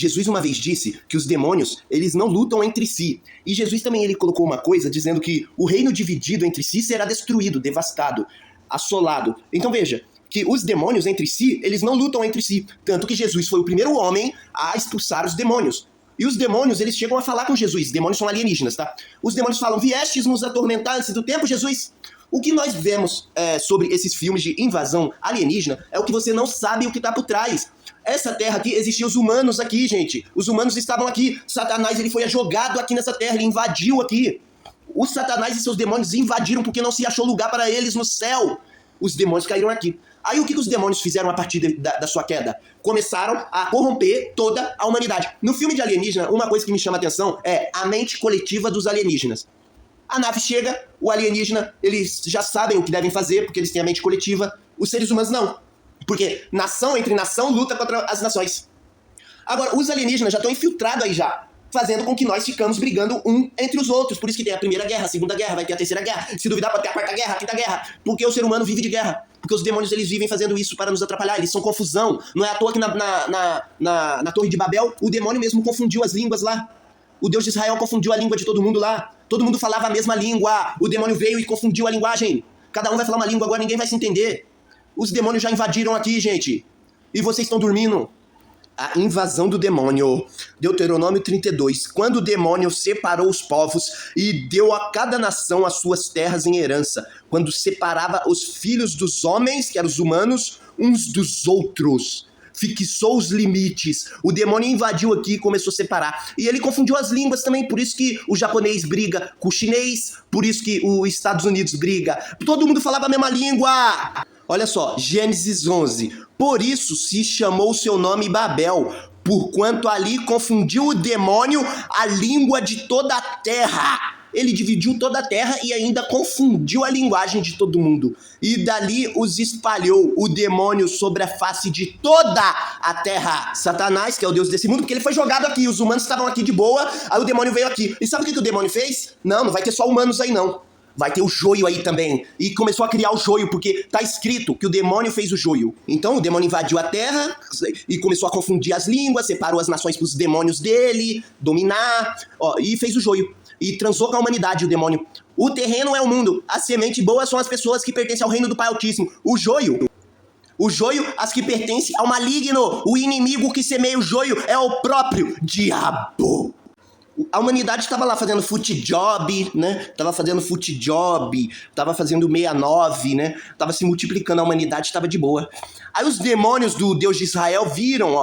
Jesus uma vez disse que os demônios, eles não lutam entre si. E Jesus também ele colocou uma coisa dizendo que o reino dividido entre si será destruído, devastado, assolado. Então veja, que os demônios entre si, eles não lutam entre si. Tanto que Jesus foi o primeiro homem a expulsar os demônios. E os demônios, eles chegam a falar com Jesus. Demônios são alienígenas, tá? Os demônios falam, viestes nos atormentar antes do tempo, Jesus? O que nós vemos sobre esses filmes de invasão alienígena é o que você não sabe o que está por trás. Essa terra aqui, existiam os humanos aqui, gente. Os humanos estavam aqui. Satanás, ele foi jogado aqui nessa terra, ele invadiu aqui. Os Satanás e seus demônios invadiram porque não se achou lugar para eles no céu. Os demônios caíram aqui. Aí o que os demônios fizeram a partir da sua queda? Começaram a corromper toda a humanidade. No filme de alienígena, uma coisa que me chama a atenção é a mente coletiva dos alienígenas. A nave chega, o alienígena, eles já sabem o que devem fazer, porque eles têm a mente coletiva. Os seres humanos não. Porque nação entre nação luta contra as nações. Agora, os alienígenas já estão infiltrados aí já, fazendo com que nós ficamos brigando um entre os outros. Por isso que tem a Primeira Guerra, a Segunda Guerra, vai ter a Terceira Guerra. Se duvidar, pode ter a Quarta Guerra, a Quinta Guerra. Porque o ser humano vive de guerra. Porque os demônios, eles vivem fazendo isso para nos atrapalhar. Eles são confusão. Não é à toa que na Torre de Babel, o demônio mesmo confundiu as línguas lá. O Deus de Israel confundiu a língua de todo mundo lá. Todo mundo falava a mesma língua. O demônio veio e confundiu a linguagem. Cada um vai falar uma língua, agora ninguém vai se entender. Os demônios já invadiram aqui, gente. E vocês estão dormindo. A invasão do demônio. Deuteronômio 32. Quando o demônio separou os povos e deu a cada nação as suas terras em herança. Quando separava os filhos dos homens, que eram os humanos, uns dos outros. Fixou os limites. O demônio invadiu aqui e começou a separar. E ele confundiu as línguas também. Por isso que o japonês briga com o chinês. Por isso que os Estados Unidos briga. Todo mundo falava a mesma língua. Olha só, Gênesis 11. Por isso se chamou seu nome Babel, porquanto ali confundiu o demônio a língua de toda a terra. Ele dividiu toda a terra e ainda confundiu a linguagem de todo mundo. E dali os espalhou o demônio sobre a face de toda a terra. Satanás, que é o Deus desse mundo, porque ele foi jogado aqui. Os humanos estavam aqui de boa, aí o demônio veio aqui. E sabe o que o demônio fez? Não vai ter só humanos aí não. Vai ter o joio aí também. E começou a criar o joio, porque tá escrito que o demônio fez o joio. Então o demônio invadiu a terra e começou a confundir as línguas, separou as nações pros demônios dele, dominar, e fez o joio. E transou com a humanidade o demônio. O terreno é o mundo. A semente boa são as pessoas que pertencem ao reino do Pai Altíssimo. O joio, as que pertencem ao maligno. O inimigo que semeia o joio é o próprio diabo. A humanidade estava lá fazendo foot-job, né? Tava fazendo 69, né? Tava se multiplicando, a humanidade estava de boa. Aí os demônios do Deus de Israel viram,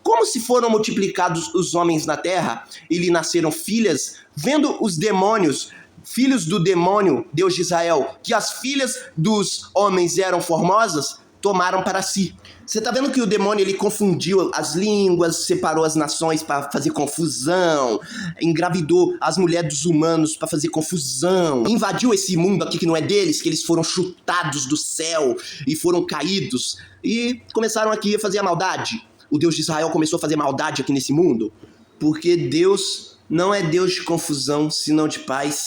como se foram multiplicados os homens na terra e lhe nasceram filhas, vendo os demônios, filhos do demônio, Deus de Israel, que as filhas dos homens eram formosas, tomaram para si. Você tá vendo que o demônio ele confundiu as línguas, separou as nações para fazer confusão, engravidou as mulheres dos humanos para fazer confusão, invadiu esse mundo aqui que não é deles, que eles foram chutados do céu e foram caídos e começaram aqui a fazer a maldade. O Deus de Israel começou a fazer maldade aqui nesse mundo, porque Deus não é Deus de confusão, senão de paz.